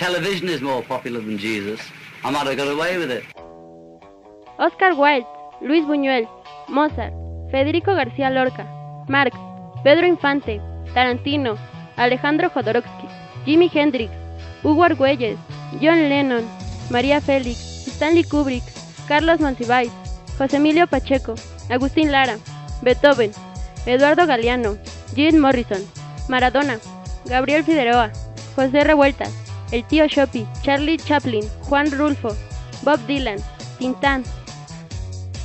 television is more popular than Jesus, I might have got away with it. Oscar Wilde, Luis Buñuel, Mozart, Federico García Lorca, Marx, Pedro Infante, Tarantino, Alejandro Jodorowsky, Jimi Hendrix, Hugo Argüelles, John Lennon, María Félix, Stanley Kubrick, Carlos Monsiváis, José Emilio Pacheco, Agustín Lara, Beethoven, Eduardo Galeano, Jim Morrison, Maradona, Gabriel Figueroa, José Revueltas, el tío Shoppy, Charlie Chaplin, Juan Rulfo, Bob Dylan, Tintán.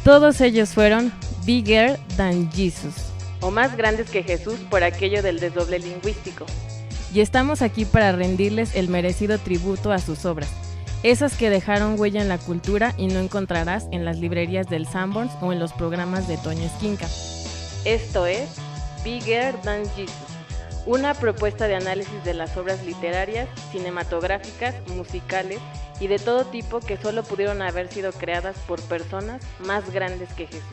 Todos ellos fueron bigger than Jesus. O más grandes que Jesús por aquello del desdoble lingüístico. Y estamos aquí para rendirles el merecido tributo a sus obras, esas que dejaron huella en la cultura y no encontrarás en las librerías del Sanborns o en los programas de Toño Esquinca. Esto es Bigger Than Jesus, una propuesta de análisis de las obras literarias, cinematográficas, musicales y de todo tipo que solo pudieron haber sido creadas por personas más grandes que Jesús.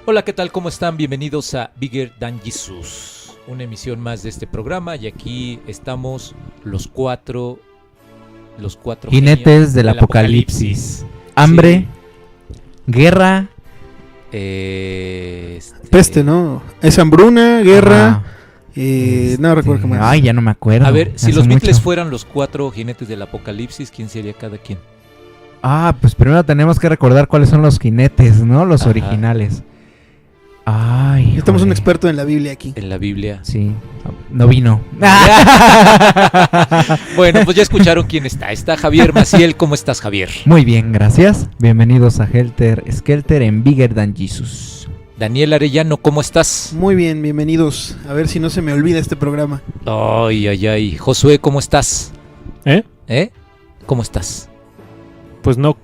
Hola, ¿qué tal? ¿Cómo están? Bienvenidos a Bigger Than Jesus, una emisión más de este programa, y aquí estamos los cuatro jinetes del apocalipsis. Hambre, guerra, peste, ¿no? Es hambruna, guerra, no recuerdo qué más. Ay, ya no me acuerdo. A ver, si hace los Beatles mucho. fueran los cuatro jinetes del apocalipsis, ¿quién sería cada quien? Pues primero tenemos que recordar cuáles son los jinetes, ¿no? Los Ajá. originales. Ay, Estamos joder. un experto en la Biblia aquí. En la Biblia. Sí, no vino. Bueno, pues ya escucharon quién está. Está Javier Maciel. ¿Cómo estás, Javier? Muy bien, gracias. Bienvenidos a Helter Skelter en Bigger Than Jesus. Daniel Arellano, ¿cómo estás? Muy bien, bienvenidos. A ver si no se me olvida este programa. Ay, ay, ay. Josué, ¿cómo estás? ¿Eh? ¿Cómo estás? Pues no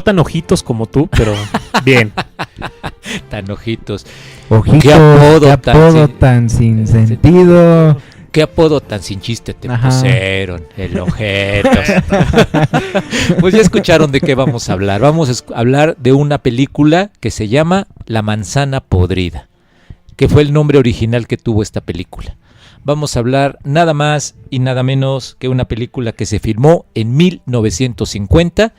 tan ojitos como tú, pero bien. Tan ojitos. Ojitos, ¿Qué apodo tan sin sentido. ¿Qué apodo tan sin chiste te Ajá. pusieron? El ojetos. Pues ya escucharon de qué vamos a hablar. Vamos a hablar de una película que se llama La manzana podrida, que fue el nombre original que tuvo esta película. Vamos a hablar nada más y nada menos que una película que se filmó en 1950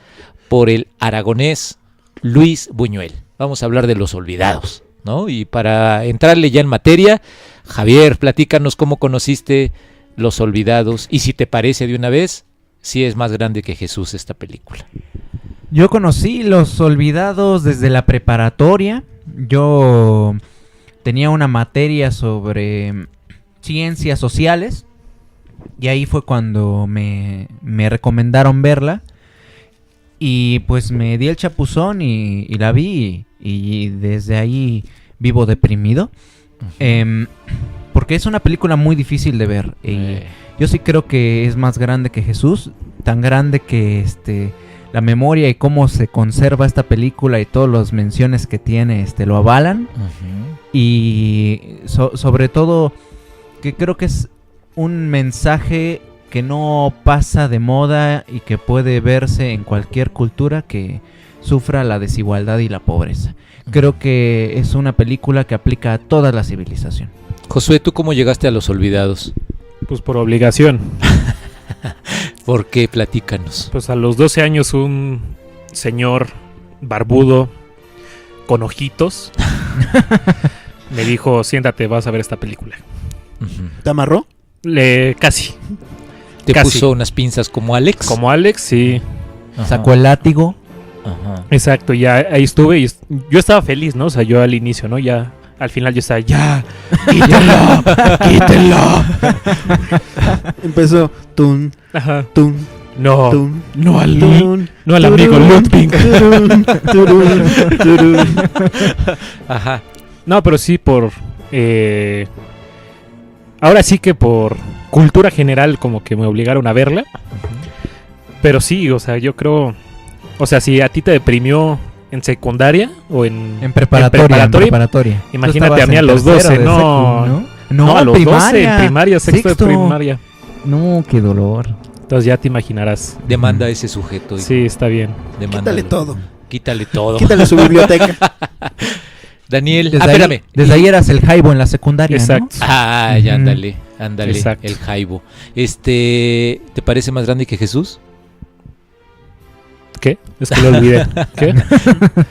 por el aragonés Luis Buñuel. Vamos a hablar de Los Olvidados, ¿no? Y para entrarle ya en materia, Javier, platícanos cómo conociste Los Olvidados y si te parece de una vez, si es más grande que Jesús esta película. Yo conocí Los Olvidados desde la preparatoria. Yo tenía una materia sobre ciencias sociales y ahí fue cuando me recomendaron verla. Y pues me di el chapuzón y la vi y desde ahí vivo deprimido. Porque es una película muy difícil de ver. Yo sí creo que es más grande que Jesús. Tan grande que la memoria y cómo se conserva esta película y todas las menciones que tiene lo avalan. Y sobre todo que creo que es un mensaje que no pasa de moda y que puede verse en cualquier cultura que sufra la desigualdad y la pobreza. Creo que es una película que aplica a toda la civilización. Josué, ¿tú cómo llegaste a Los Olvidados? Pues por obligación. ¿Por qué? Platícanos. Pues a los 12 años un señor barbudo con ojitos me dijo, siéntate, vas a ver esta película. ¿Te amarró? Casi. ¿Te Casi. puso unas pinzas como Alex? Como Alex, sí. Ajá. Sacó el látigo. Ajá. Exacto, ya ahí estuve y yo estaba feliz, ¿no? O sea, yo al inicio, ¿no? Ya, al final yo estaba, ya, quítenlo, quítenlo. Empezó tun, Ajá. tun, No, tun, no al tun, no al amigo turun, Ludwig. turun, turun, turun. Ajá. No, pero sí por... ahora sí que por cultura general como que me obligaron a verla. Pero sí, o sea, yo creo... O sea, si a ti te deprimió en secundaria o en preparatoria. Imagínate a mí a los 12, no, a los 12, en primaria, sexto de primaria. No, qué dolor. Entonces ya te imaginarás. Demanda a ese sujeto. Sí, está bien. Quítale todo. Quítale todo. Quítale su biblioteca. Daniel, espérame. Desde ahí eras el jaibo en la secundaria, exacto. ¿no? Ah, ya, ándale, Exacto. el jaibo. ¿Te parece más grande que Jesús? ¿Qué? Es que lo olvidé. ¿Qué?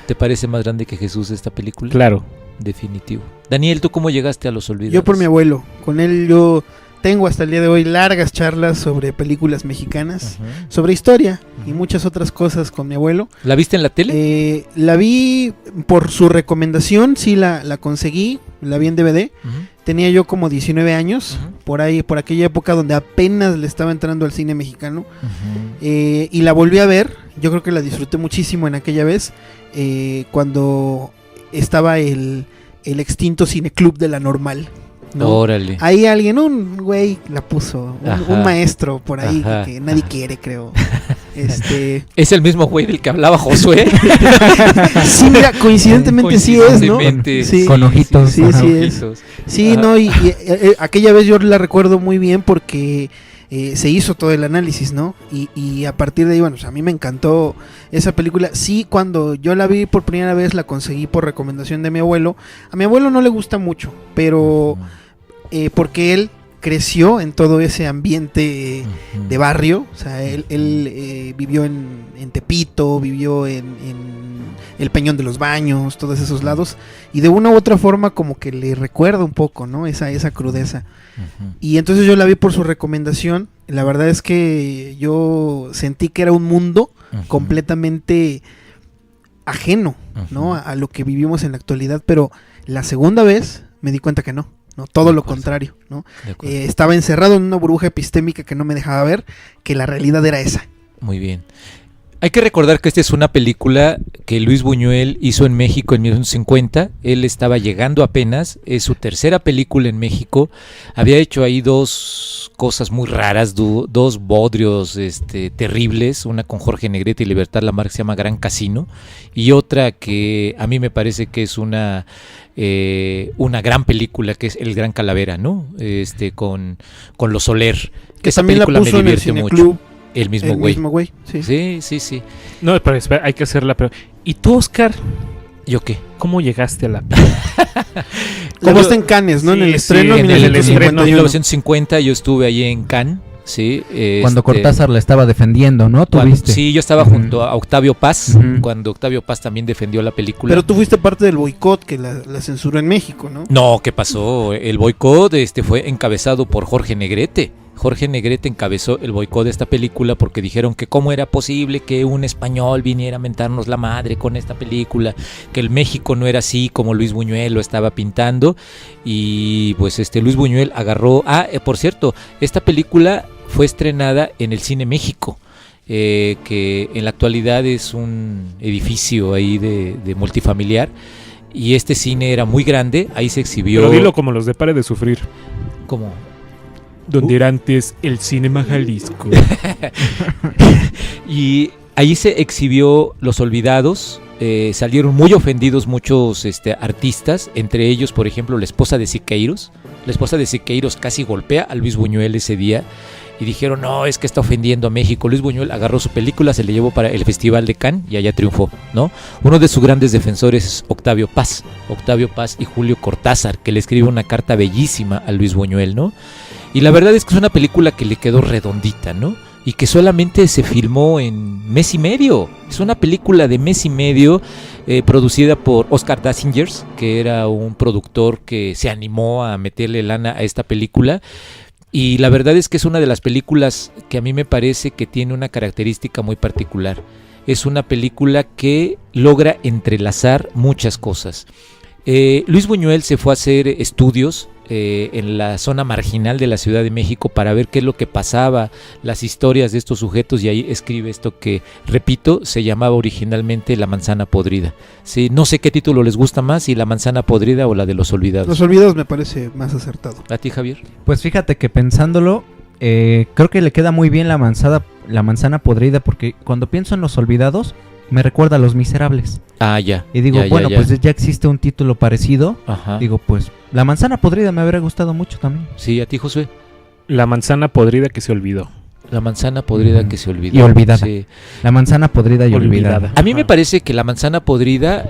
¿Te parece más grande que Jesús esta película? Claro. Definitivo. Daniel, ¿tú cómo llegaste a Los Olvidados? Yo por mi abuelo. Con él yo tengo hasta el día de hoy largas charlas sobre películas mexicanas, sobre historia y muchas otras cosas con mi abuelo. ¿La viste en la tele? La vi por su recomendación, sí la conseguí, la vi en DVD. Tenía yo como 19 años, por ahí, por aquella época donde apenas le estaba entrando al cine mexicano. Y la volví a ver, yo creo que la disfruté muchísimo en aquella vez, cuando estaba el extinto Cineclub de la Normal, ¿no? Órale. Ahí alguien, un güey la puso, un maestro por ahí que nadie quiere, creo. ¿Es el mismo güey del que hablaba Josué? Sí, mira, coincidentemente sí es, ¿no? Sí, con ojitos. Sí, sí es. Sí, no, y aquella vez yo la recuerdo muy bien porque se hizo todo el análisis, ¿no? Y a partir de ahí, bueno, a mí me encantó esa película. Sí, cuando yo la vi por primera vez la conseguí por recomendación de mi abuelo. A mi abuelo no le gusta mucho, pero porque él creció en todo ese ambiente de barrio, o sea, él vivió en Tepito, vivió en el Peñón de los Baños, todos esos lados, y de una u otra forma como que le recuerda un poco, ¿no? Esa crudeza. Y entonces yo la vi por su recomendación. La verdad es que yo sentí que era un mundo completamente ajeno, ¿no? A lo que vivimos en la actualidad, pero la segunda vez me di cuenta que no, todo lo contrario, ¿no? Estaba encerrado en una burbuja epistémica que no me dejaba ver que la realidad era esa. Muy bien. Hay que recordar que esta es una película que Luis Buñuel hizo en México en 1950. Él estaba llegando apenas, es su tercera película en México. Había hecho ahí dos cosas muy raras, dos bodrios terribles, una con Jorge Negrete y Libertad Lamarque, se llama Gran Casino, y otra que a mí me parece que es una gran película, que es El Gran Calavera, ¿no? Con Los Soler, que esa película me divierte mucho. El mismo güey. Sí. No, pero espera, hay que hacerla. ¿Y tú, Oscar? ¿Yo qué? ¿Cómo llegaste a la ¿Cómo está en Cannes, no? Sí, en el estreno. En el estreno de 1950 yo estuve ahí en Cannes. Sí, cuando Cortázar la estaba defendiendo, ¿no? Sí, yo estaba junto a Octavio Paz, cuando Octavio Paz también defendió la película. Pero tú fuiste parte del boicot que la censuró en México, ¿no? No, ¿qué pasó? El boicot fue encabezado por Jorge Negrete. Jorge Negrete encabezó el boicot de esta película porque dijeron que cómo era posible que un español viniera a mentarnos la madre con esta película, que el México no era así como Luis Buñuel lo estaba pintando. Y pues Luis Buñuel agarró... por cierto, esta película fue estrenada en el Cine México, que en la actualidad es un edificio ahí de multifamiliar, y este cine era muy grande, ahí se exhibió... Pero dilo como los de Pare de Sufrir. ¿Cómo? Donde era antes el Cinema Jalisco. Y ahí se exhibió Los Olvidados. Salieron muy ofendidos muchos artistas, entre ellos, por ejemplo, la esposa de Siqueiros. La esposa de Siqueiros casi golpea a Luis Buñuel ese día y dijeron, no, es que está ofendiendo a México. Luis Buñuel agarró su película, se le llevó para el Festival de Cannes y allá triunfó, ¿no? Uno de sus grandes defensores es Octavio Paz y Julio Cortázar, que le escribe una carta bellísima a Luis Buñuel, ¿no? Y la verdad es que es una película que le quedó redondita, ¿no? Y que solamente se filmó en mes y medio. Es una película de mes y medio, producida por Oscar Dassingers, que era un productor que se animó a meterle lana a esta película. Y la verdad es que es una de las películas que a mí me parece que tiene una característica muy particular. Es una película que logra entrelazar muchas cosas. Luis Buñuel se fue a hacer estudios en la zona marginal de la Ciudad de México para ver qué es lo que pasaba, las historias de estos sujetos, y ahí escribe esto que, repito, se llamaba originalmente La Manzana Podrida. Sí, no sé qué título les gusta más, si La Manzana Podrida o la de Los Olvidados. Los Olvidados me parece más acertado. ¿A ti, Javier? Pues fíjate que pensándolo, creo que le queda muy bien la manzana podrida, porque cuando pienso en Los Olvidados, me recuerda a Los Miserables. Ah, ya. Y digo, ya, bueno, ya. pues ya existe un título parecido. Ajá. Digo, pues, La manzana podrida me habría gustado mucho también. Sí, a ti, Josué. La manzana podrida que se olvidó. La manzana podrida que se olvidó. Y olvidada. Sí. La manzana podrida y Olvidada. olvidada. A mí me parece que la manzana podrida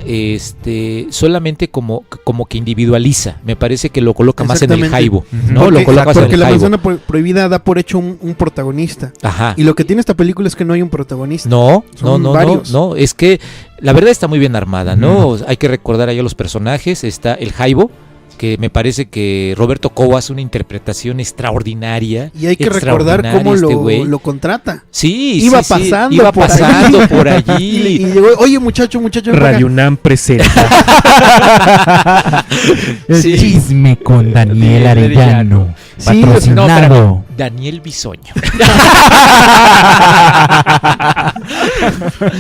solamente como que individualiza. Me parece que lo coloca más en el Exactamente. jaibo, Ujú. ¿no? Porque, Lo coloca más en porque el la jaibo. manzana prohibida da por hecho un protagonista. Ajá. Y lo que tiene esta película es que no hay un protagonista. No, Son no, varios. no, es que la verdad está muy bien armada, ¿no? Hay que recordar ahí a los personajes. Está el jaibo, que me parece que Roberto Cobo hace una interpretación extraordinaria. Y hay que recordar cómo güey. lo contrata. Sí, Iba sí, sí, pasando iba por pasando allí. por Y allí. llegó, oye muchacho, ven para acá". Radio UNAM presenta. El Sí. chisme con Daniel Arellano. Sí, Patrocinado. Daniel Bisoño.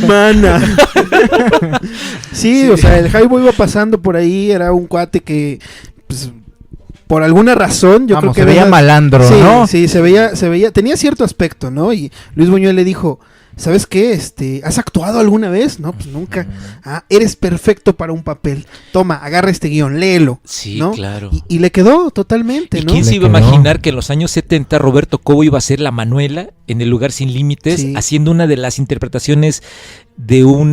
Mana. Sí, o sea, el Jaibo iba pasando por ahí, era un cuate que, pues, por alguna razón, yo Vamos, creo que se veía malandro, sí, ¿no? sí, se veía, tenía cierto aspecto, ¿no? Y Luis Buñuel le dijo, ¿sabes qué? ¿Has actuado alguna vez? No, pues nunca. Ah, eres perfecto para un papel. Toma, agarra este guión, léelo. Sí, ¿no? claro. Y le quedó totalmente, ¿Y ¿no? quién se Le iba a quedó. imaginar que en los años 70 Roberto Cobo iba a ser la Manuela en El lugar sin límites, Sí. haciendo una de las interpretaciones de un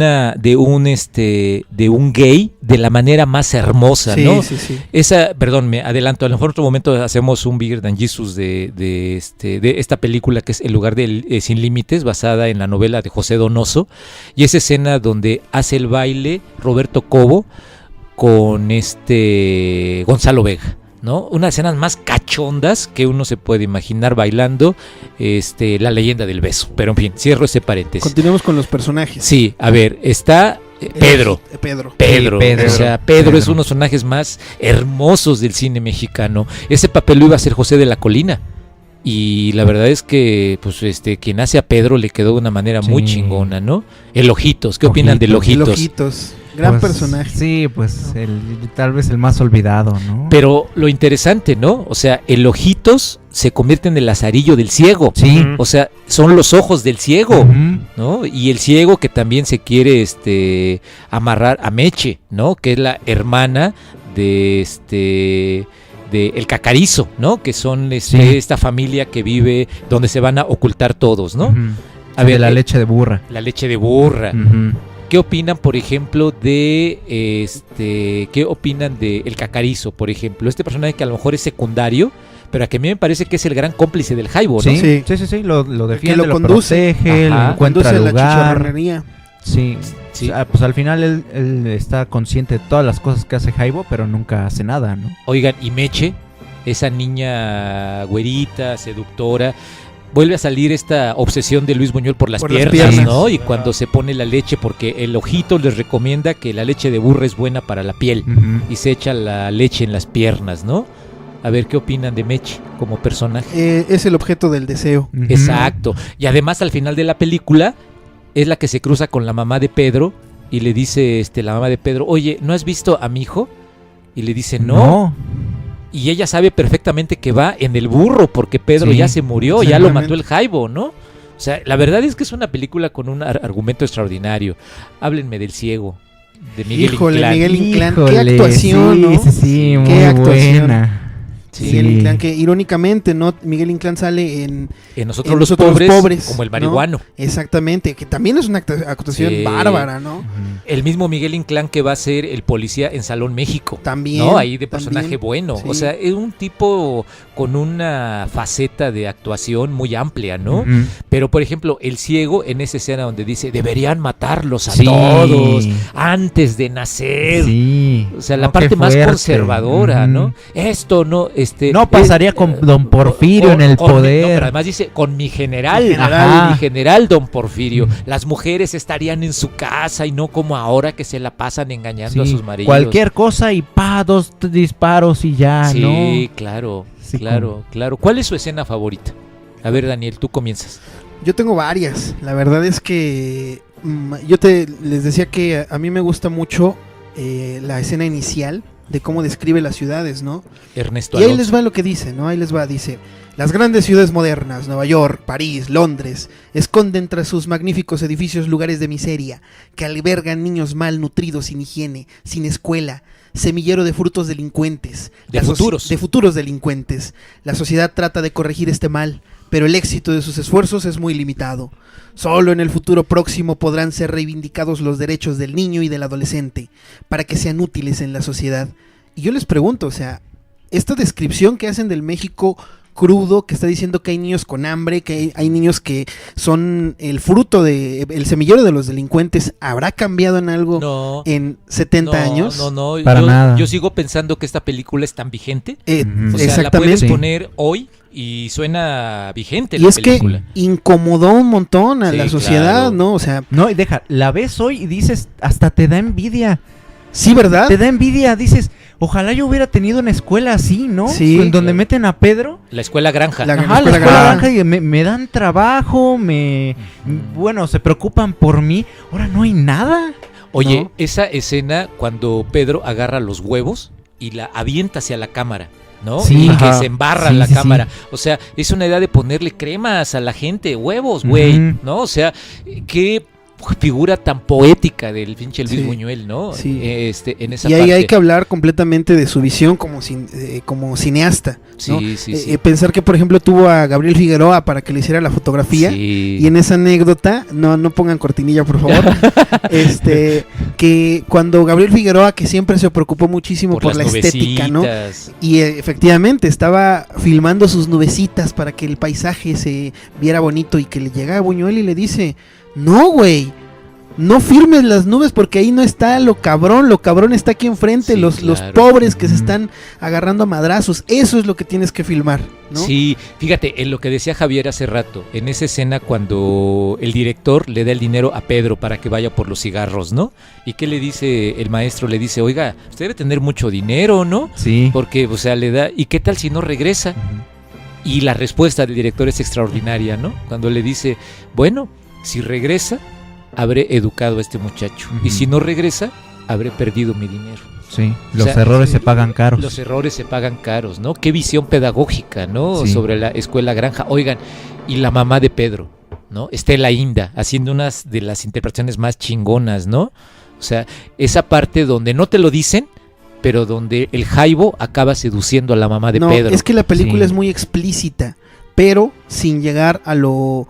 gay de la manera más hermosa, Sí, ¿no? sí, sí. Esa, perdón, me adelanto, a lo mejor en otro momento hacemos un Bigger Than Jesus de esta película que es El lugar sin límites, basada en la novela de José Donoso, y esa escena donde hace el baile Roberto Cobo con Gonzalo Vega, ¿no? Unas escenas más cachondas que uno se puede imaginar bailando La leyenda del beso. Pero en fin, cierro ese paréntesis. Continuemos con los personajes. Sí, a ver, está Pedro. Pedro. Pedro, Sí, Pedro. o sea, Pedro es Pedro. uno de los personajes más hermosos del cine mexicano. Ese papel lo iba a hacer José de la Colina. Y la verdad es que, pues, quien hace a Pedro le quedó de una manera muy Sí. chingona, ¿no? El Ojitos, ¿qué opinan del El Ojitos? Ojitos. Gran Pues, personaje. Sí, pues tal vez el más olvidado, ¿no? Pero lo interesante, ¿no? O sea, el Ojitos se convierte en el lazarillo del ciego. Sí. Ujú. O sea, son los ojos del ciego, Ujú. ¿no? Y el ciego que también se quiere amarrar a Meche, ¿no? Que es la hermana de El Cacarizo, ¿no? Que son Sí. esta familia que vive donde se van a ocultar todos, ¿no? Ujú. A ver, de la leche de burra. la leche de burra. Ujú. ¿Qué opinan, por ejemplo, qué opinan de El Cacarizo, por ejemplo? Este personaje que a lo mejor es secundario, pero a que a mí me parece que es el gran cómplice del jaibo, ¿no? Sí, Sí. sí, sí, sí, lo defiende, lo lo conduce. protege, lo Ajá. encuentra Conduce la lugar. chicharronería. Sí. Sí. O sea, pues al final él está consciente de todas las cosas que hace Jaibo, pero nunca hace nada, ¿no? Oigan, y Meche, esa niña güerita, seductora, vuelve a salir esta obsesión de Luis Buñuel por las Por las piernas, piernas. ¿no? Y cuando se pone la leche, porque el Ojito les recomienda que la leche de burra es buena para la piel, Ujú. y se echa la leche en las piernas, ¿no? A ver, ¿qué opinan de Meche como personaje? Es el objeto del deseo. Ujú. Exacto. Y además al final de la película es la que se cruza con la mamá de Pedro y le dice la mamá de Pedro, oye, ¿no has visto a mi hijo? Y le dice, no. Y ella sabe perfectamente que va en el burro porque Pedro Sí, ya se murió, ya lo exactamente. mató el jaibo, ¿no? O sea, la verdad es que es una película con un argumento extraordinario. Háblenme del ciego, de Miguel Híjole, Inclán. Miguel Inclán, qué Híjole, actuación, sí, ¿no? sí, sí, muy Qué actuación. buena. Sí. Miguel Inclán, que irónicamente, ¿no? Miguel Inclán sale en Nosotros en los Nosotros los pobres, pobres, como el ¿no? marihuano. exactamente, que también es una actuación Sí. bárbara, ¿no? Ujú. El mismo Miguel Inclán que va a ser el policía en Salón México. También. ¿No? Ahí de personaje también, bueno. sí. O sea, es un tipo con una faceta de actuación muy amplia, ¿no? Ujú. Pero, por ejemplo, el ciego en esa escena donde dice, deberían matarlos a Sí. todos antes de nacer. Sí. O sea, la No, parte qué más fuerte. conservadora, Ujú. ¿no? Esto no, No pasaría con Don Porfirio en el con poder. no, pero además dice, con mi general, Mi general. mi general Don Porfirio. Mm. Las mujeres estarían en su casa y no como ahora que se la pasan engañando a Sí, sus maridos. cualquier cosa y dos disparos y ya, Sí, ¿no? claro, Sí, claro, claro. ¿Cuál es su escena favorita? A ver, Daniel, tú comienzas. Yo tengo varias. La verdad es que les decía que a mí me gusta mucho la escena inicial de cómo describe las ciudades, ¿no? Ernesto Y ahí Alonso. les va lo que dice, ¿no? Ahí les va, dice: las grandes ciudades modernas, Nueva York, París, Londres, esconden tras sus magníficos edificios lugares de miseria, que albergan niños mal nutridos, sin higiene, sin escuela, semillero de frutos delincuentes. De futuros. De futuros delincuentes. La sociedad trata de corregir este mal, pero el éxito de sus esfuerzos es muy limitado. Solo en el futuro próximo podrán ser reivindicados los derechos del niño y del adolescente, para que sean útiles en la sociedad. Y yo les pregunto, o sea, esta descripción que hacen del México crudo, que está diciendo que hay niños con hambre, que hay niños que son el fruto el semillero de los delincuentes, ¿habrá cambiado en algo No, en 70 años? No, Para nada. Yo sigo pensando que esta película es tan vigente. Ujú. O sea, Exactamente. la puedes poner hoy y suena vigente Y la es que película. incomodó un montón a Sí, la sociedad, claro. ¿no? O sea, No, y deja, la ves hoy y dices, hasta te da envidia. sí, ¿verdad? Te da envidia, dices, ojalá yo hubiera tenido una escuela así, ¿no? Sí. En donde Claro. meten a Pedro. La escuela granja. La- Ajá, la escuela escuela granja. granja y me dan trabajo, bueno, se preocupan por mí. Ahora no hay nada. Oye, ¿no? esa escena cuando Pedro agarra los huevos y la avienta hacia la cámara, ¿no? Sí. Y que Ajá. se embarra Sí, la sí, cámara. O sea, es una idea de ponerle cremas a la gente, huevos, güey, Ujú. ¿no? O sea, qué figura tan poética del pinche Luis Sí. Buñuel, ¿no? Sí. En esa Y ahí parte. hay que hablar completamente de su visión como cineasta, ¿no? Sí, sí, sí. Pensar que, por ejemplo, tuvo a Gabriel Figueroa para que le hiciera la fotografía. Sí. Y en esa anécdota, no pongan cortinilla, por favor, que cuando Gabriel Figueroa, que siempre se preocupó muchísimo por las la estética, ¿no? nubecitas. Y efectivamente estaba filmando sus nubecitas para que el paisaje se viera bonito, y que le llega a Buñuel y le dice: no, güey, no firmes las nubes porque ahí no está lo cabrón está aquí enfrente, Sí, los claro. pobres que se Ujú. están agarrando a madrazos, eso es lo que tienes que filmar, ¿no? Sí, fíjate, en lo que decía Javier hace rato, en esa escena cuando el director le da el dinero a Pedro para que vaya por los cigarros, ¿no? ¿Y qué le dice el maestro? Le dice, oiga, usted debe tener mucho dinero, ¿no? Sí. Porque, o sea, le da, ¿y qué tal si no regresa? Y la respuesta del director es extraordinaria, ¿no? Cuando le dice, bueno, si regresa, habré educado a este muchacho. Ujú. Y si no regresa, habré perdido mi dinero. Sí, O los sea, errores se pagan caros. Los errores se pagan caros, ¿no? Qué visión pedagógica, ¿no? Sí. Sobre la escuela granja. Oigan, y la mamá de Pedro, ¿no? Estela Inda, haciendo unas de las interpretaciones más chingonas, ¿no? O sea, esa parte donde no te lo dicen, pero donde el jaibo acaba seduciendo a la mamá de No, Pedro. es que la película Sí. es muy explícita, pero sin llegar a lo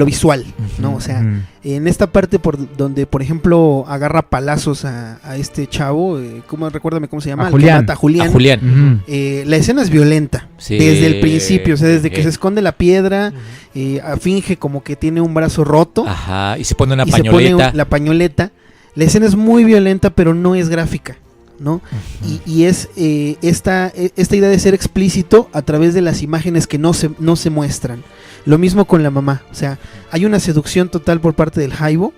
visual, ¿no? O sea, Ujú. en esta parte donde, por ejemplo, agarra palazos a este chavo, recuérdame cómo se llama, A el que Julián. mata a Julián. A Julián. Ujú. La escena es violenta, Sí. desde el principio, o sea, desde que se Eh. esconde la piedra, finge como que tiene un brazo roto Ajá, y se pone una y se pañoleta. pone la pañoleta. La escena es muy violenta, pero no es gráfica, ¿no? Y es esta idea de ser explícito a través de las imágenes que no se muestran. Lo mismo con la mamá, o sea, hay una seducción total por parte del jaibo,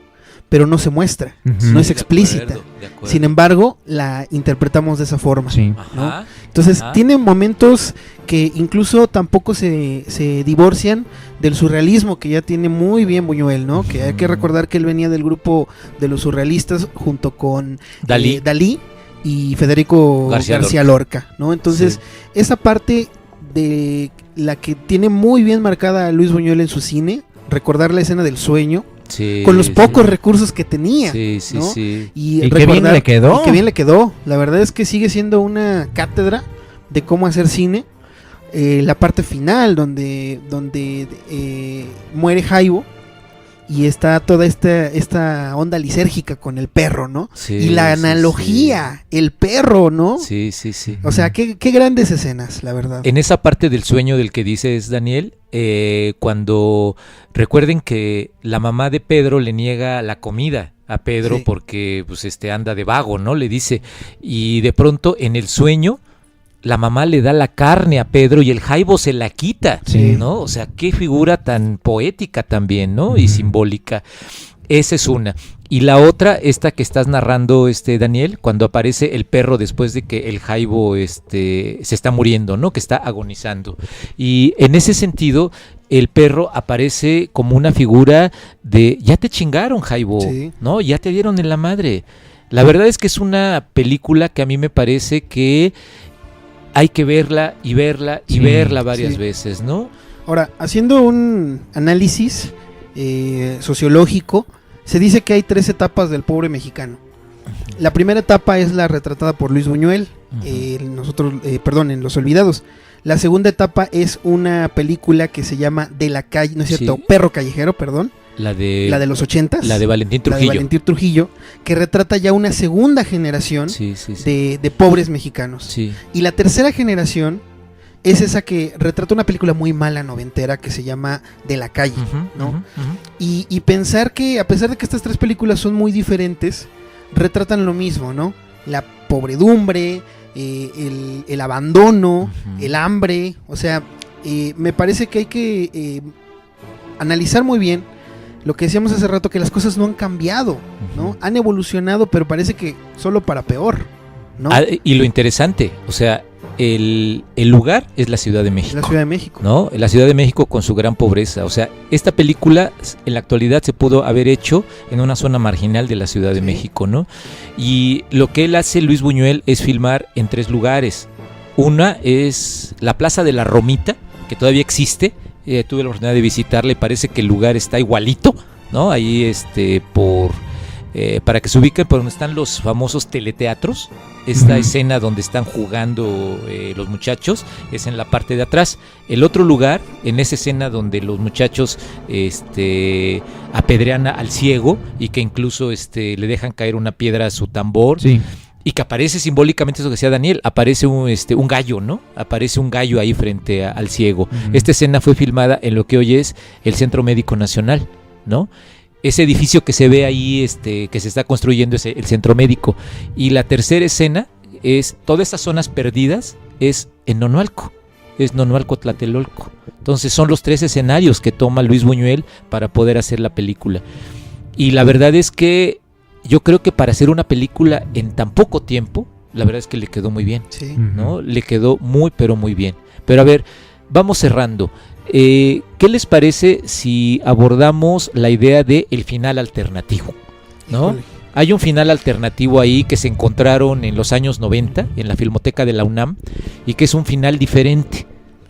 pero no se muestra, Ujú. no es De explícita. acuerdo, de acuerdo. Sin embargo, la interpretamos de esa forma. Sí. Ajá. Entonces, Ajá. tiene momentos que incluso tampoco se divorcian del surrealismo que ya tiene muy bien Buñuel, ¿no? Que hay que recordar que él venía del grupo de los surrealistas junto con Dalí. y Federico García García Lorca, ¿no? Entonces, esa parte de la que tiene muy bien marcada a Luis Buñuel en su cine, recordar la escena del sueño, Sí, con los sí. pocos recursos que tenía. Sí, sí, ¿no? sí. Y qué bien le quedó. y qué bien le quedó. La verdad es que sigue siendo una cátedra de cómo hacer cine. La parte final donde muere Jaibo y está toda esta onda lisérgica con el perro, ¿no? Sí, y la sí, analogía, el perro, ¿no? Sí, sí, sí. O sea, qué grandes escenas, la verdad. En esa parte del sueño del que dices, Daniel, cuando recuerden que la mamá de Pedro le niega la comida a Pedro Sí. porque pues anda de vago, ¿no? Le dice, y de pronto en el sueño la mamá le da la carne a Pedro y el jaibo se la quita, Sí. ¿no? O sea, qué figura tan poética también, ¿no? Y Ujú. simbólica. Esa es una. Y la otra, esta que estás narrando, Daniel, cuando aparece el perro después de que el jaibo se está muriendo, ¿no? Que está agonizando. Y en ese sentido, el perro aparece como una figura de ya te chingaron, jaibo, Sí. ¿no? Ya te dieron en la madre. La verdad es que es una película que a mí me parece que hay que verla y verla y Sí, verla varias sí. veces, ¿no? Ahora, haciendo un análisis sociológico, se dice que hay 3 etapas del pobre mexicano. La primera etapa es la retratada por Luis Buñuel, en Los Olvidados. La segunda etapa es una película que se llama De la calle, ¿no es cierto? Sí. Perro callejero, perdón. La de los 80s. la de Valentín La de Trujillo. Valentín Trujillo, que retrata ya una segunda generación Sí, sí, sí. de pobres mexicanos. Sí. Y la tercera generación es esa que retrata una película muy mala noventera que se llama De la calle, Ujú, ¿no? ujú, ujú. Y pensar que a pesar de que estas 3 películas son muy diferentes, retratan lo mismo, ¿no? La pobredumbre, el abandono, Ujú. el hambre, o sea, me parece que hay que analizar muy bien lo que decíamos hace rato, que las cosas no han cambiado, ¿no? Ujú. Han evolucionado, pero parece que solo para peor, ¿no? Ah, y lo interesante, o sea, el lugar es la Ciudad de México. La Ciudad de México. ¿No? La Ciudad de México con su gran pobreza. O sea, esta película en la actualidad se pudo haber hecho en una zona marginal de la Ciudad de Sí. México, ¿no? Y lo que él hace, Luis Buñuel, es filmar en 3 lugares. Una es la Plaza de la Romita, que todavía existe. Tuve la oportunidad de visitarla y parece que el lugar está igualito, ¿no? Ahí para que se ubiquen por donde están los famosos teleteatros. Esta Ujú. escena donde están jugando los muchachos es en la parte de atrás. El otro lugar, en esa escena donde los muchachos apedrean al ciego y que incluso le dejan caer una piedra a su tambor, Sí. y que aparece simbólicamente eso que decía Daniel, aparece un gallo, ¿no? Aparece un gallo ahí frente al ciego. Ujú. Esta escena fue filmada en lo que hoy es el Centro Médico Nacional, ¿no? Ese edificio que se ve ahí, que se está construyendo, es el Centro Médico. Y la tercera escena es, todas estas zonas perdidas, es en Nonualco. Es Nonualco, Tlatelolco. Entonces son los 3 escenarios que toma Luis Buñuel para poder hacer la película. Y la verdad es que yo creo que para hacer una película en tan poco tiempo, la verdad es que le quedó muy bien, Sí. ¿no? Le quedó muy, pero muy bien. Pero a ver, vamos cerrando. ¿Qué les parece si abordamos la idea de el final alternativo? ¿no? Híjole. Hay un final alternativo ahí que se encontraron en los años 90 en la Filmoteca de la UNAM y que es un final diferente.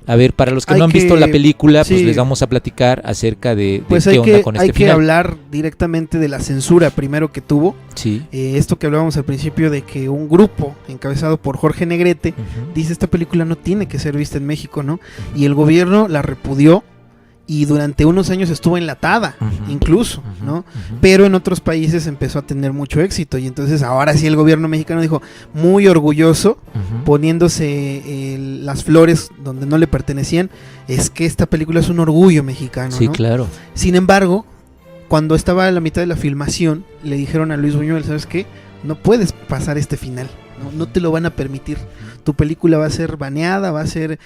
A ver, para los que Hay no han visto que- la película, pues sí. les vamos a platicar acerca de Pues qué hay onda que, con hay este que final. hablar directamente de la censura primero que tuvo. Sí. Esto que hablábamos al principio de que un grupo encabezado por Jorge Negrete Ujú. dice esta película no tiene que ser vista en México, ¿no? Y el gobierno la repudió y durante unos años estuvo enlatada, Ujú. incluso, Ujú. ¿no? Ujú. Pero en otros países empezó a tener mucho éxito y entonces ahora sí el gobierno mexicano dijo muy orgulloso, Ujú. poniéndose las flores donde no le pertenecían, es que esta película es un orgullo mexicano, Sí, ¿no? claro. Sin embargo, cuando estaba a la mitad de la filmación, le dijeron a Luis Buñuel, ¿sabes qué? No puedes pasar este final, no te lo van a permitir. Tu película va a ser baneada, va a ser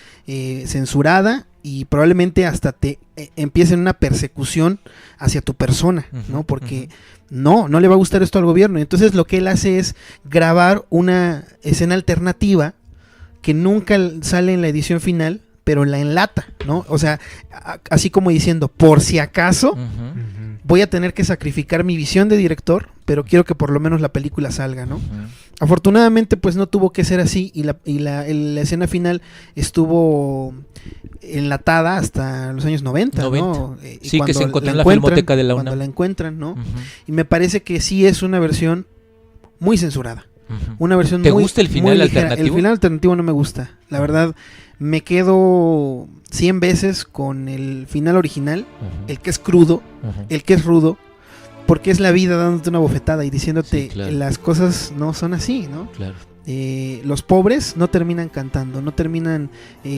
censurada y probablemente hasta te empiecen una persecución hacia tu persona, ¿no? Ujú, Porque no le va a gustar esto al gobierno. Entonces lo que él hace es grabar una escena alternativa que nunca sale en la edición final, pero la enlata, ¿no? O sea, así como diciendo, por si acaso Ujú. voy a tener que sacrificar mi visión de director, pero quiero que por lo menos la película salga, ¿no? Ujú. Afortunadamente, pues no tuvo que ser así y la escena final estuvo enlatada hasta los años 90, 90. ¿no? Y Sí, que se cuando encontró la en la encuentran, Filmoteca de la cuando UNAM. la encuentran, ¿no? Ujú. Y me parece que sí es una versión muy censurada. Ujú. Una versión ¿Te muy, gusta el final muy ligera. alternativo? El final alternativo no me gusta. La verdad, me quedo 100 veces con el final original, Ujú. el que es crudo, Ujú. el que es rudo, porque es la vida dándote una bofetada y diciéndote Sí, claro. las cosas no son así, ¿no? Claro. Los pobres no terminan cantando, no terminan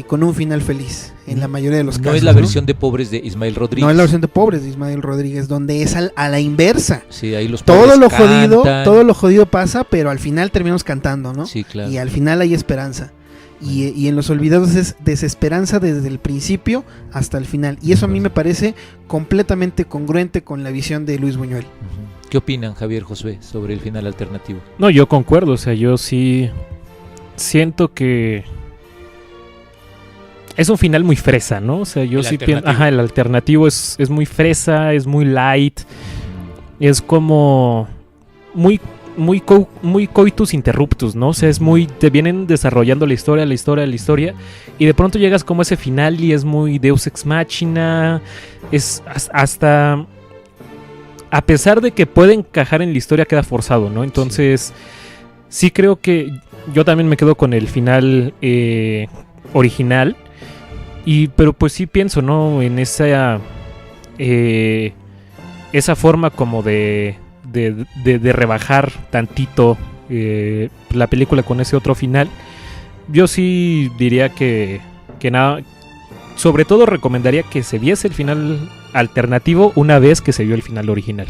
con un final feliz, en la mayoría de los No casos. es la versión de Pobres de Ismael Rodríguez. No es la versión de pobres de Ismael Rodríguez, donde es a la inversa. Sí, ahí los Todo pobres lo cantan. todo lo jodido pasa, pero al final terminamos cantando, ¿no? Sí, claro. Y al final hay esperanza. Y en Los Olvidados es desesperanza desde el principio hasta el final. Y eso a mí me parece completamente congruente con la visión de Luis Buñuel. Ujú. ¿Qué opinan, Javier Josué, sobre el final alternativo? No, yo concuerdo, o sea, yo sí siento que es un final muy fresa, ¿no? O sea, yo El sí pienso, alternativo. ajá, el alternativo es muy fresa, es muy light, es como muy muy coitus interruptus, ¿no? O sea, te vienen desarrollando la historia, y de pronto llegas como a ese final y es muy Deus Ex Machina, es hasta, a pesar de que puede encajar en la historia, queda forzado, ¿no? Entonces, sí creo que yo también me quedo con el final original, pero pues sí pienso, ¿no? En esa forma como de rebajar tantito la película con ese otro final. Yo sí diría que nada, sobre todo recomendaría que se viese el final alternativo una vez que se vio el final original.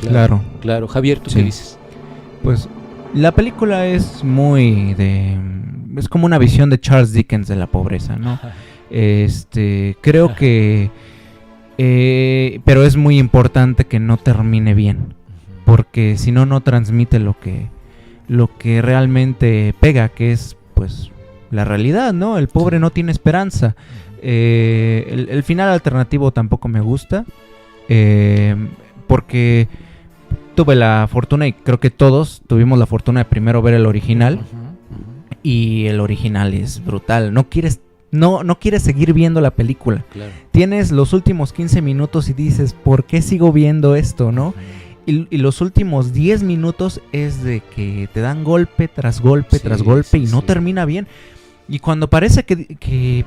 Claro. Javier, ¿tú Sí. qué dices? Pues la película es es como una visión de Charles Dickens de la pobreza, ¿no? Creo que pero es muy importante que no termine bien, porque si no transmite lo que realmente pega, que es pues la realidad, ¿no? El pobre no tiene esperanza. El final alternativo tampoco me gusta, porque tuve la fortuna, y creo que todos tuvimos la fortuna de primero ver el original, y el original es brutal. No quieres seguir viendo la película. Claro. Tienes los últimos 15 minutos y dices, ¿por qué sigo viendo esto, no? Y los últimos 10 minutos es de que te dan golpe tras golpe tras golpe, y no termina bien. Y cuando parece que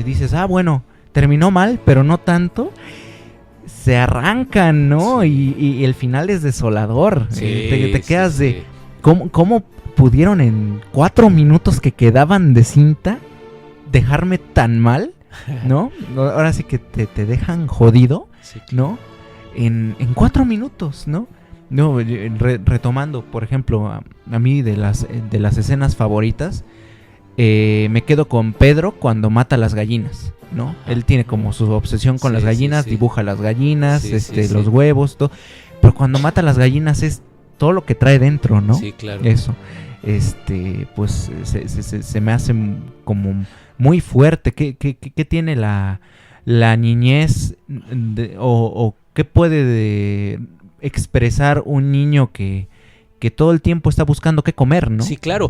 dices, bueno, terminó mal, pero no tanto, se arrancan, ¿no? Y el final es desolador. Te quedas de... ¿Cómo pudieron en 4 minutos que quedaban de cinta dejarme tan mal, ¿no? Ahora sí que te dejan jodido, ¿no? En 4 minutos, ¿no? No, retomando, por ejemplo, a mí de las escenas favoritas, me quedo con Pedro cuando mata las gallinas, ¿no? Él tiene como su obsesión con las gallinas, dibuja las gallinas, los huevos, todo. Pero cuando mata las gallinas es todo lo que trae dentro, ¿no? Sí, claro. Eso. Pues se me hace como muy fuerte. ¿Qué tiene la niñez o qué puede expresar un niño que todo el tiempo está buscando qué comer, ¿no? Sí, claro.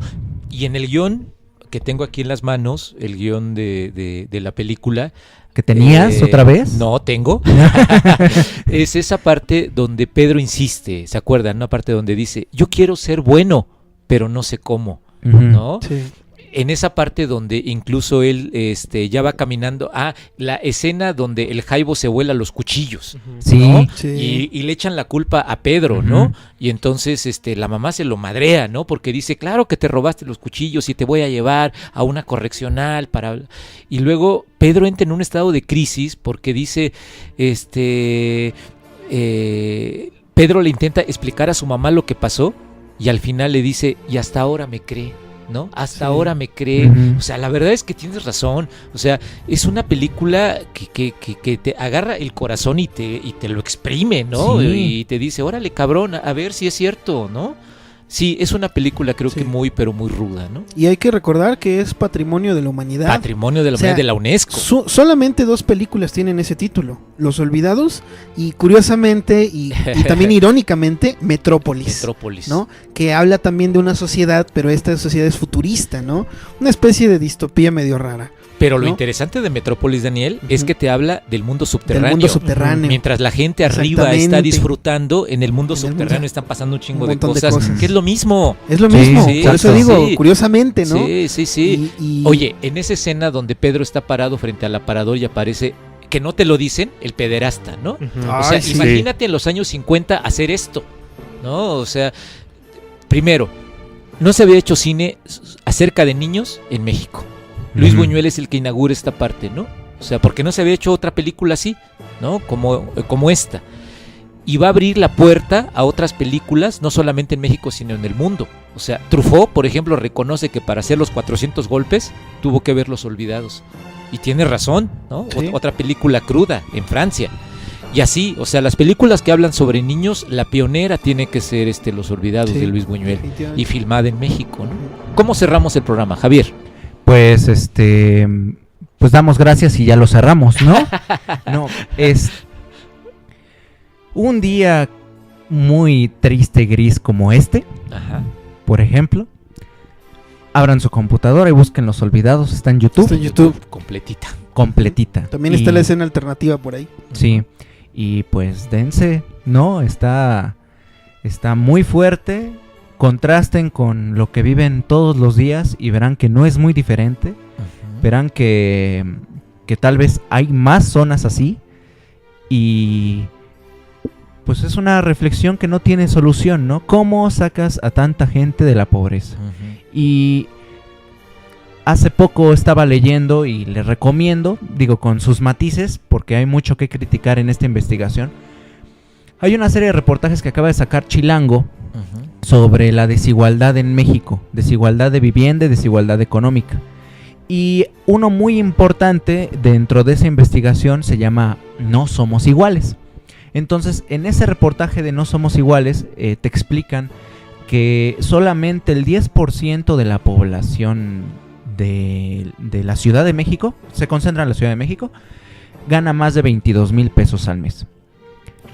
Y en el guión que tengo aquí en las manos, el guión de la película... ¿Que tenías otra vez? No, tengo. Es esa parte donde Pedro insiste, ¿se acuerdan? Una parte donde dice, yo quiero ser bueno, pero no sé cómo, ¿no? Sí. En esa parte donde incluso él ya va caminando, la escena donde el Jaibo se vuela los cuchillos, ¿no? Sí. Y le echan la culpa a Pedro, ¿no? Y entonces la mamá se lo madrea, ¿no? Porque dice, claro que te robaste los cuchillos y te voy a llevar a una correccional para... Y luego Pedro entra en un estado de crisis porque dice, Pedro le intenta explicar a su mamá lo que pasó y al final le dice, y hasta ahora me cree, ¿no? Hasta ahora me cree. O sea, la verdad es que tienes razón. O sea, es una película que te agarra el corazón y te lo exprime, ¿no? Y te dice, órale, cabrón, a ver si es cierto, ¿no? Sí, es una película creo que muy, pero muy ruda, ¿no? Y hay que recordar que es Patrimonio de la Humanidad. Patrimonio de la Humanidad de la UNESCO. Solamente 2 películas tienen ese título. Los Olvidados y curiosamente y también irónicamente Metrópolis, ¿no? Que habla también de una sociedad, pero esta sociedad es futurista, ¿no? Una especie de distopía medio rara. Pero lo interesante de Metrópolis, Daniel, es que te habla del mundo subterráneo. Del mundo subterráneo. Mientras la gente arriba está disfrutando, en el mundo subterráneo están pasando un chingo de cosas, que es lo mismo. Es lo mismo, por eso digo, curiosamente, ¿no? Sí. Oye, en esa escena donde Pedro está parado frente al aparador y aparece, que no te lo dicen, el pederasta, ¿no? O sea, imagínate en los años 50 hacer esto, ¿no? O sea, primero, no se había hecho cine acerca de niños en México. Luis Buñuel es el que inaugura esta parte, ¿no? O sea, porque no se había hecho otra película así, ¿no? Como esta. Y va a abrir la puerta a otras películas, no solamente en México, sino en el mundo. O sea, Truffaut, por ejemplo, reconoce que para hacer los 400 golpes tuvo que ver Los Olvidados. Y tiene razón, ¿no? Sí. Otra película cruda en Francia. Y así, o sea, las películas que hablan sobre niños, la pionera tiene que ser Los Olvidados de Luis Buñuel. Y filmada en México, ¿no? ¿Cómo cerramos el programa, Javier? Pues pues damos gracias y ya lo cerramos, ¿no? No, es un día muy triste gris como este, Ajá. por ejemplo, abran su computadora y busquen Los Olvidados, está en YouTube, Está en YouTube. Completita. completita. También Y- está la escena alternativa por ahí. Sí, y pues dense, ¿no? Está muy fuerte. Contrasten con lo que viven todos los días y verán que no es muy diferente. Ujú. Verán que tal vez hay más zonas así. Y pues es una reflexión que no tiene solución, ¿no? ¿Cómo sacas a tanta gente de la pobreza? Ujú. Y hace poco estaba leyendo y les recomiendo, digo con sus matices, porque hay mucho que criticar en esta investigación. Hay una serie de reportajes que acaba de sacar Chilango Ujú. sobre la desigualdad en México, desigualdad de vivienda y desigualdad económica. Y uno muy importante dentro de esa investigación se llama No Somos Iguales. Entonces, en ese reportaje de No Somos Iguales te explican que solamente el 10% de la población de la Ciudad de México, se concentra en la Ciudad de México, gana más de 22,000 pesos al mes.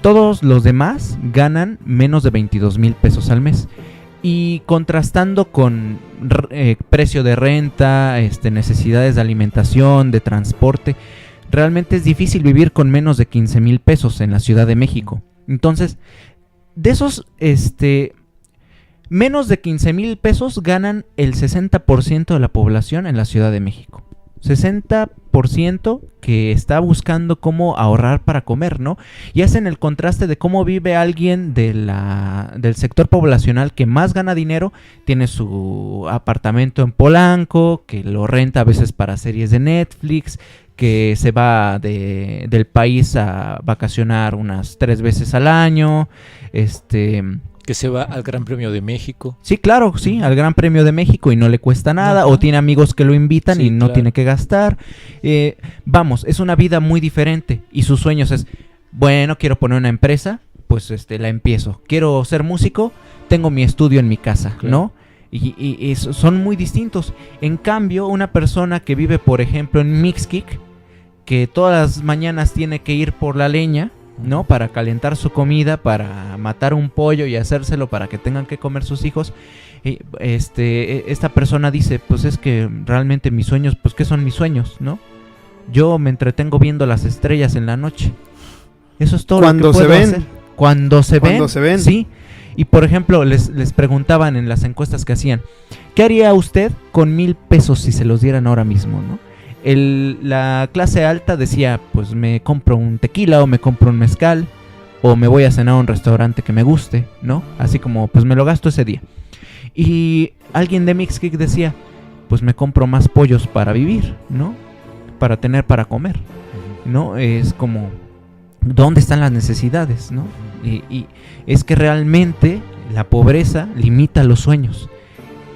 Todos los demás ganan menos de 22,000 pesos al mes. Y contrastando con precio de renta, necesidades de alimentación, de transporte, realmente es difícil vivir con menos de 15,000 pesos en la Ciudad de México. Entonces, de esos, menos de 15,000 pesos ganan el 60% de la población en la Ciudad de México. 60% que está buscando cómo ahorrar para comer, ¿no? Y hacen el contraste de cómo vive alguien del sector poblacional que más gana dinero, tiene su apartamento en Polanco, que lo renta a veces para series de Netflix, que se va del país a vacacionar unas 3 veces al año, Que se va al Gran Premio de México. Sí, claro, sí, al Gran Premio de México y no le cuesta nada, Ajá. o tiene amigos que lo invitan Sí, y no claro. tiene que gastar. Vamos, es una vida muy diferente y sus sueños es, bueno, quiero poner una empresa, pues la empiezo. Quiero ser músico, tengo mi estudio en mi casa, Claro. ¿no? Y son muy distintos. En cambio, una persona que vive, por ejemplo, en Mixquic, que todas las mañanas tiene que ir por la leña, ¿no? Para calentar su comida, para matar un pollo y hacérselo para que tengan que comer sus hijos. Esta persona dice, pues es que realmente mis sueños, pues ¿qué son mis sueños, no? Yo me entretengo viendo las estrellas en la noche. Eso es todo Cuando lo que se puedo ven. hacer. Cuando se ven. Sí. Y por ejemplo, les preguntaban en las encuestas que hacían, ¿qué haría usted con 1,000 pesos si se los dieran ahora mismo, no? La clase alta decía, pues me compro un tequila o me compro un mezcal o me voy a cenar a un restaurante que me guste, ¿no? Así como, pues me lo gasto ese día. Y alguien de Mixquic decía, pues me compro más pollos para vivir, ¿no? Para tener para comer, ¿no? Es como, ¿dónde están las necesidades, no? Y es que realmente la pobreza limita los sueños.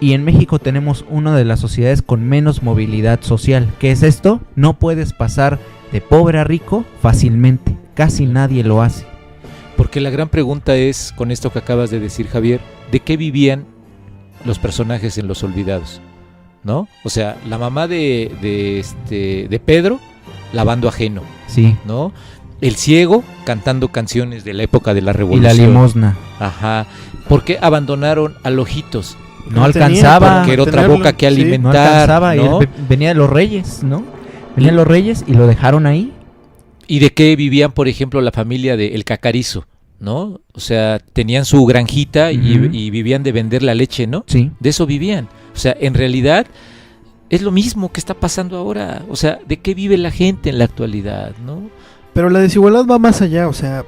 Y en México tenemos una de las sociedades con menos movilidad social. ¿Qué es esto? No puedes pasar de pobre a rico fácilmente. Casi nadie lo hace. Porque la gran pregunta es, con esto que acabas de decir, Javier, ¿de qué vivían los personajes en Los Olvidados? ¿No? O sea, la mamá de Pedro lavando ajeno, Sí. ¿no? El ciego cantando canciones de la época de la Y Revolución. la limosna. Ajá. ¿Por qué abandonaron a Ojitos? No No tenía alcanzaba. para Porque era otra tenerlo, boca que sí. No alimentar. alcanzaba. Y ¿no? él venía de los reyes, ¿no? Venían los reyes y lo dejaron ahí. ¿Y de qué vivían, por ejemplo, la familia de El Cacarizo? ¿No? O sea, tenían su granjita Ujú. y vivían de vender la leche, ¿no? Sí. De eso vivían. O sea, en realidad es lo mismo que está pasando ahora. O sea, ¿de qué vive la gente en la actualidad, no? Pero la desigualdad va más allá, o sea,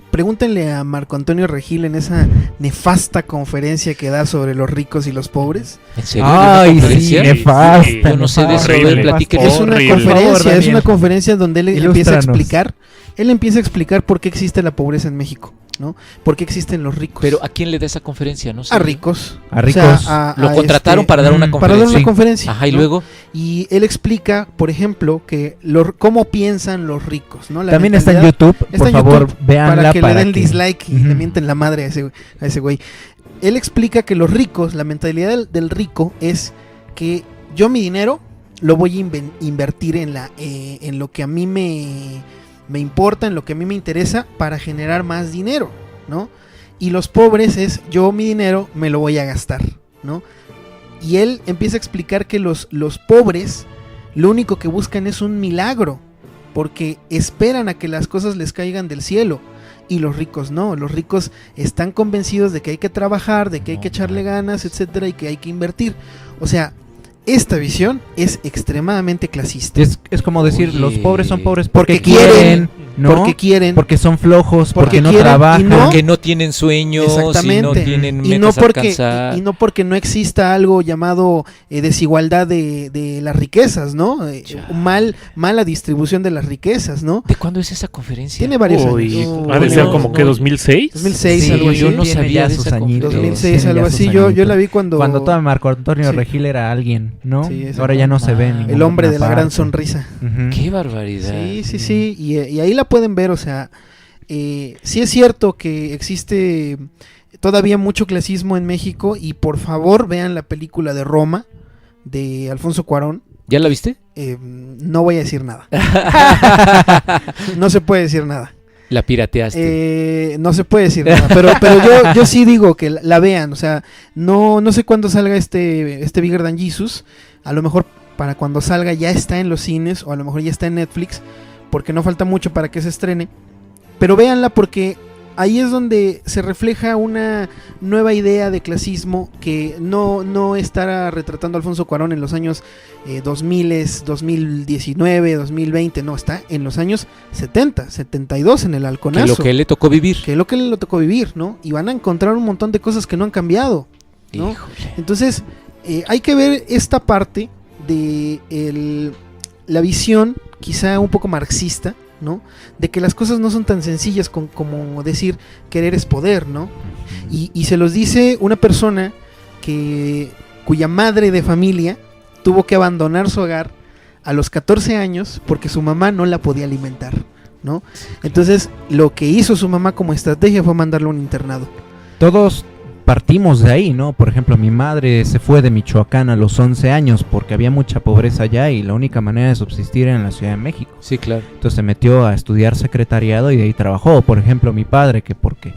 pregúntenle a Marco Antonio Regil en esa nefasta conferencia que da sobre los ricos y los pobres. ¿En serio? Ay, ¿Una sí, conferencia? nefasta. Yo no sé de eso, Horrible. a ver, platíquenos. Es una Horrible. conferencia, Por favor, es Daniel. una conferencia donde él empieza a Ilústranos. explicar, por qué existe la pobreza en México, ¿no? ¿Por qué existen los ricos? Pero ¿a quién le da esa conferencia? No sé. a ricos. A ricos. Lo contrataron para dar una para dar conferencia. una conferencia. Ajá, y ¿no? luego. Y él explica, por ejemplo, que cómo piensan los ricos, ¿no? La También está en mentalidad- YouTube. Está Por en favor, YouTube véanla para que le den dislike y Ujú. le mienten la madre a ese güey. Él explica que los ricos, la mentalidad del rico es que yo mi dinero lo voy a invertir en lo que a mí me importa, en lo que a mí me interesa para generar más dinero, ¿no? y los pobres es yo mi dinero me lo voy a gastar, ¿no? Y él empieza a explicar que los pobres lo único que buscan es un milagro, porque esperan a que las cosas les caigan del cielo. Y los ricos no, los ricos están convencidos de que hay que trabajar, de que hay que echarle ganas, etcétera, y que hay que invertir. O sea, esta visión es extremadamente clasista. Es como decir, Oye. los pobres son pobres Porque porque quieren, quieren, ¿no? porque quieren, Porque son flojos, porque porque no quieren, trabajan. y no- Porque no tienen sueños, y no exactamente, tienen y metas no a porque alcanzar. y no porque no exista algo llamado desigualdad de las riquezas, ¿no? Ya. Mala distribución de las riquezas, ¿no? ¿De cuándo es esa conferencia? Tiene varios Uy, años. ha de ser no, como no, que 2006. 2006, Sí, algo así. yo no tiene sabía ya de sus esa añitos. conferencia. 2006, Tiene algo ya sus así. Yo añitos. la vi cuando todavía Marco Antonio Sí. Regil era alguien, ¿no? Sí, exacto. Ahora ya no se ve en el ninguna hombre de la gran parte. sonrisa. Ujú. ¡Qué barbaridad! Sí, y ahí la pueden ver, o sea, sí es cierto que existe todavía mucho clasismo en México y por favor vean la película de Roma de Alfonso Cuarón. ¿Ya la viste? No voy a decir nada. No se puede decir nada. La pirateaste. No se puede decir nada, pero yo sí digo que la vean, o sea, no sé cuándo salga este Bigger Than Jesus, a lo mejor para cuando salga ya está en los cines o a lo mejor ya está en Netflix, porque no falta mucho para que se estrene, pero véanla porque ahí es donde se refleja una nueva idea de clasismo que no estará retratando Alfonso Cuarón en los años 2000, 2019, 2020, no, está en los años 70, 72 en el Que halconazo. lo que le tocó vivir. Que es lo que le tocó vivir, ¿no? Y van a encontrar un montón de cosas que no han cambiado, ¿no? Híjole. Entonces, hay que ver esta parte de la visión quizá un poco marxista, ¿no? De que las cosas no son tan sencillas como decir querer es poder, ¿no? Y se los dice una persona cuya madre de familia tuvo que abandonar su hogar a los 14 años porque su mamá no la podía alimentar, ¿no? Entonces, lo que hizo su mamá como estrategia fue mandarlo a un internado. Todos partimos de ahí, ¿no? Por ejemplo, mi madre se fue de Michoacán a los 11 años porque había mucha pobreza allá y la única manera de subsistir era en la Ciudad de México. Sí, claro. Entonces se metió a estudiar secretariado y de ahí trabajó. Por ejemplo, mi padre, que porque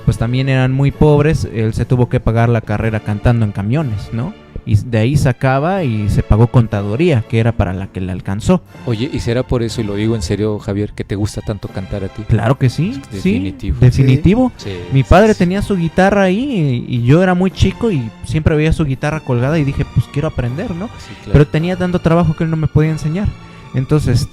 pues también eran muy pobres, él se tuvo que pagar la carrera cantando en camiones, ¿no? Y de ahí sacaba y se pagó contaduría, que era para la que le alcanzó. Oye, ¿y será por eso, y lo digo en serio, Javier, que te gusta tanto cantar a ti? Claro que sí, Definitivo. sí, definitivo. Sí, Mi padre sí, tenía su guitarra ahí y yo era muy chico y siempre veía su guitarra colgada y dije, pues quiero aprender, ¿no? sí, claro. Pero tenía tanto trabajo que él no me podía enseñar. Entonces,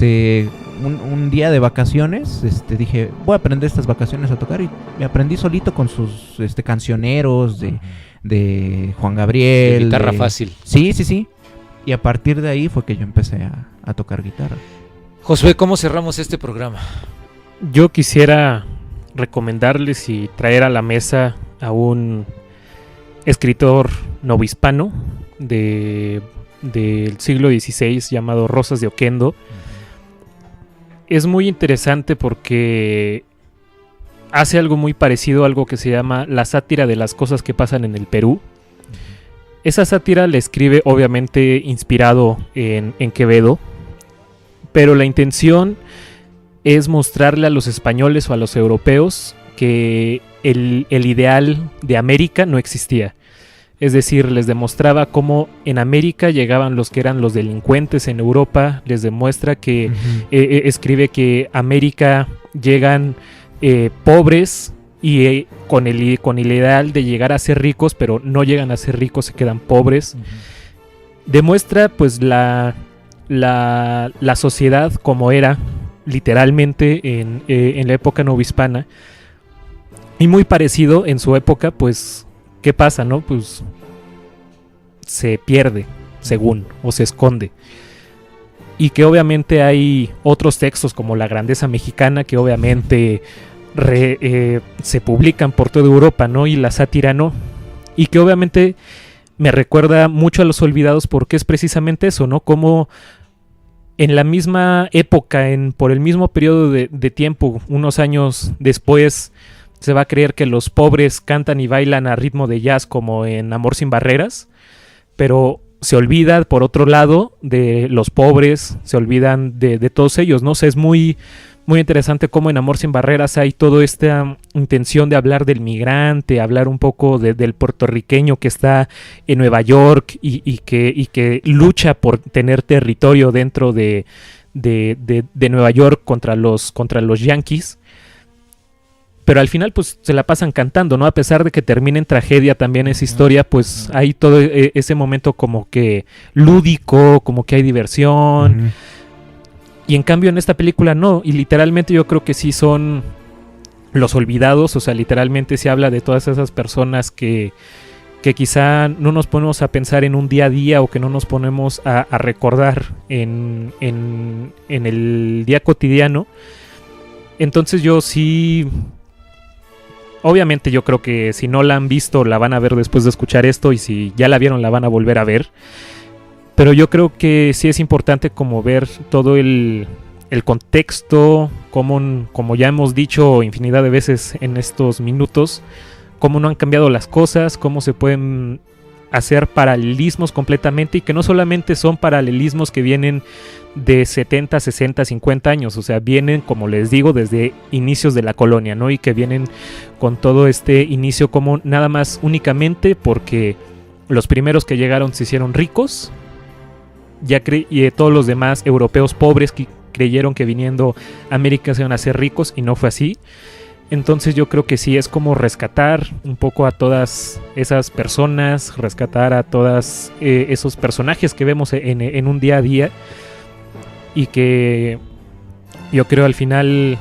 un día de vacaciones, dije, voy a aprender estas vacaciones a tocar y me aprendí solito con sus cancioneros de Juan Gabriel. De guitarra fácil. Sí. Y a partir de ahí fue que yo empecé a tocar guitarra. Josué, ¿cómo cerramos este programa? Yo quisiera recomendarles y traer a la mesa a un escritor novohispano del siglo XVI llamado Rosas de Oquendo. Es muy interesante porque hace algo muy parecido a algo que se llama la sátira de las cosas que pasan en el Perú. Esa sátira la escribe obviamente inspirado en Quevedo, pero la intención es mostrarle a los españoles o a los europeos que el ideal de América no existía. Es decir, les demostraba cómo en América llegaban los que eran los delincuentes en Europa, les demuestra que escribe que América llegan pobres y con el ideal de llegar a ser ricos, pero no llegan a ser ricos, se quedan pobres. Demuestra pues la sociedad como era literalmente en la época novohispana, y muy parecido en su época. Pues ¿qué pasa, no? Pues se pierde, según, o se esconde. Y que obviamente hay otros textos como La Grandeza Mexicana que obviamente se publican por toda Europa, ¿no? Y la sátira no. Y que obviamente me recuerda mucho a Los Olvidados porque es precisamente eso, ¿no? Como en la misma época, por el mismo periodo de tiempo, unos años después, se va a creer que los pobres cantan y bailan a ritmo de jazz como en Amor sin Barreras, pero se olvida por otro lado de los pobres, se olvidan de todos ellos, ¿no? O sea, es muy, muy interesante cómo en Amor sin Barreras hay toda esta intención de hablar del migrante, hablar un poco del puertorriqueño que está en Nueva York y que lucha por tener territorio dentro de Nueva York contra los Yankees. Pero al final pues se la pasan cantando, ¿no? A pesar de que termine en tragedia también esa historia, pues hay todo ese momento como que lúdico, como que hay diversión. Y en cambio en esta película no, y literalmente yo creo que sí son los olvidados, o sea, literalmente se habla de todas esas personas que quizá no nos ponemos a pensar en un día a día o que no nos ponemos a recordar en el día cotidiano. Entonces yo sí... Obviamente yo creo que si no la han visto la van a ver después de escuchar esto, y si ya la vieron la van a volver a ver. Pero yo creo que sí es importante como ver todo el contexto, como ya hemos dicho infinidad de veces en estos minutos, cómo no han cambiado las cosas, cómo se pueden hacer paralelismos completamente, y que no solamente son paralelismos que vienen de 70, 60, 50 años, o sea, vienen, como les digo, desde inicios de la colonia, ¿no? Y que vienen con todo este inicio como nada más únicamente porque los primeros que llegaron se hicieron ricos, y todos los demás europeos pobres que creyeron que viniendo a América se iban a hacer ricos, y no fue así. Entonces yo creo que sí es como rescatar un poco a todas esas personas, rescatar a todos esos personajes que vemos en un día a día, y que yo creo al final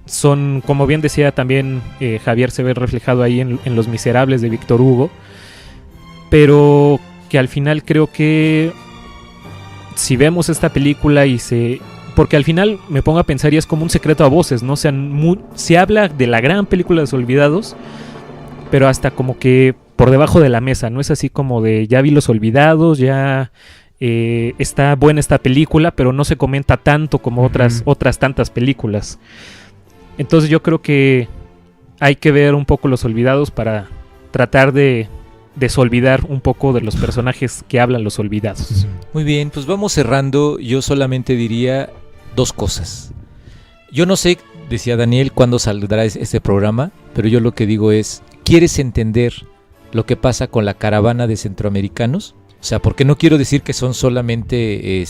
son, como bien decía también Javier, se ve reflejado ahí en Los Miserables de Víctor Hugo, pero que al final creo que si vemos esta película porque al final me pongo a pensar y es como un secreto a voces, ¿no? O sea, se habla de la gran película de Los Olvidados, pero hasta como que por debajo de la mesa, ¿no? Es así como de, ya vi Los Olvidados, ya está buena esta película, pero no se comenta tanto como otras tantas películas. Entonces yo creo que hay que ver un poco Los Olvidados para tratar de desolvidar un poco de los personajes que hablan Los Olvidados. Muy bien, pues vamos cerrando. Yo solamente diría dos cosas. Yo no sé, decía Daniel, cuándo saldrá este programa, pero yo lo que digo es, ¿quieres entender lo que pasa con la caravana de centroamericanos? O sea, porque no quiero decir que son solamente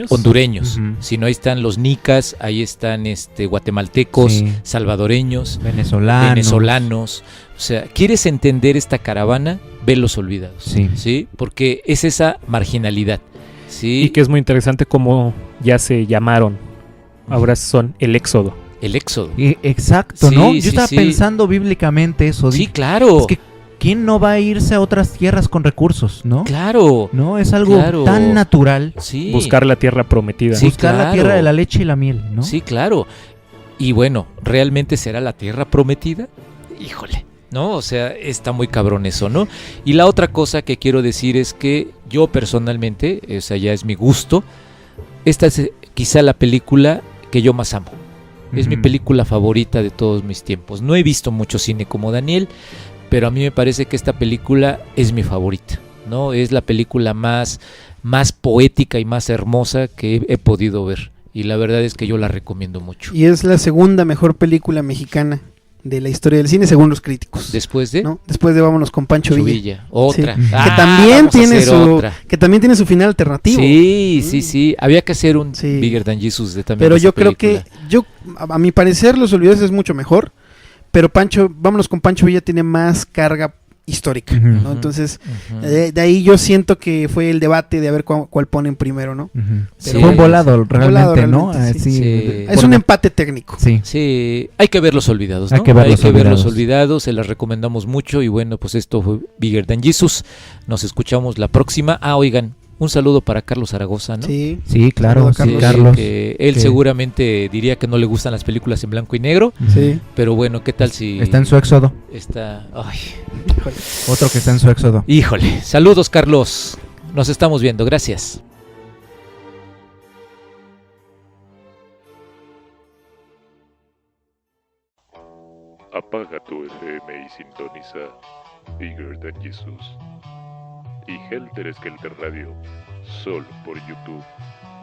hondureños, sino ahí están los nicas, ahí están guatemaltecos, salvadoreños, venezolanos. O sea, ¿quieres entender esta caravana? Ve Los Olvidados, ¿sí? Porque es esa marginalidad, ¿sí? Y que es muy interesante cómo ya se llamaron, ahora son el Éxodo. El Éxodo. Exacto, ¿no? Yo estaba pensando bíblicamente eso. Sí, claro. Es que ¿quién no va a irse a otras tierras con recursos, no? Claro. No, es algo tan natural. Sí. Buscar la tierra prometida. Sí, buscar la tierra de la leche y la miel, ¿no? Sí, claro. Y bueno, ¿realmente será la tierra prometida? Híjole, ¿no? O sea, está muy cabrón eso, ¿no? Y la otra cosa que quiero decir es que yo personalmente, o sea, ya es mi gusto, esta es quizá la película que yo más amo. Es mi película favorita de todos mis tiempos. No he visto mucho cine como Daniel, pero a mí me parece que esta película es mi favorita, ¿no? Es la película más poética y más hermosa que he podido ver. Y la verdad es que yo la recomiendo mucho. Y es la segunda mejor película mexicana de la historia del cine, según los críticos. ¿Después de? ¿No? Después de Vámonos con Pancho Villa. Otra. Sí. Que también tiene su final alternativo. Sí. Había que hacer un Bigger Than Jesus de también. Pero yo creo que, a mi parecer, Los Olvidados es mucho mejor. Pero Vámonos con Pancho Villa tiene más carga histórica, ¿no? Entonces, de ahí yo siento que fue el debate de a ver cuál ponen primero, ¿no? Pero fue un volado realmente, ¿no? Es un empate técnico. Sí, hay que ver Los Olvidados, ¿no? Hay que ver Los Olvidados, se las recomendamos mucho. Y bueno, pues esto fue Bigger Than Jesus. Nos escuchamos la próxima. Oigan, un saludo para Carlos Zaragoza, ¿no? Sí, claro, Carlos. Que él seguramente diría que no le gustan las películas en blanco y negro. Sí. Pero bueno, ¿qué tal si está en su éxodo? Otro que está en su éxodo. Híjole, saludos, Carlos. Nos estamos viendo, gracias. Apaga tu FM y sintoniza Bigger Than Jesus y Helter Skelter Radio, solo por YouTube.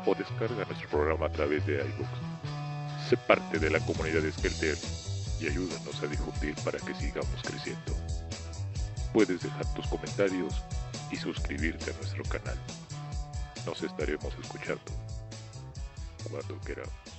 o descarga nuestro programa a través de iVoox. Sé parte de la comunidad de Skelter y ayúdanos a difundir para que sigamos creciendo. Puedes dejar tus comentarios y suscribirte a nuestro canal. Nos estaremos escuchando cuando queramos.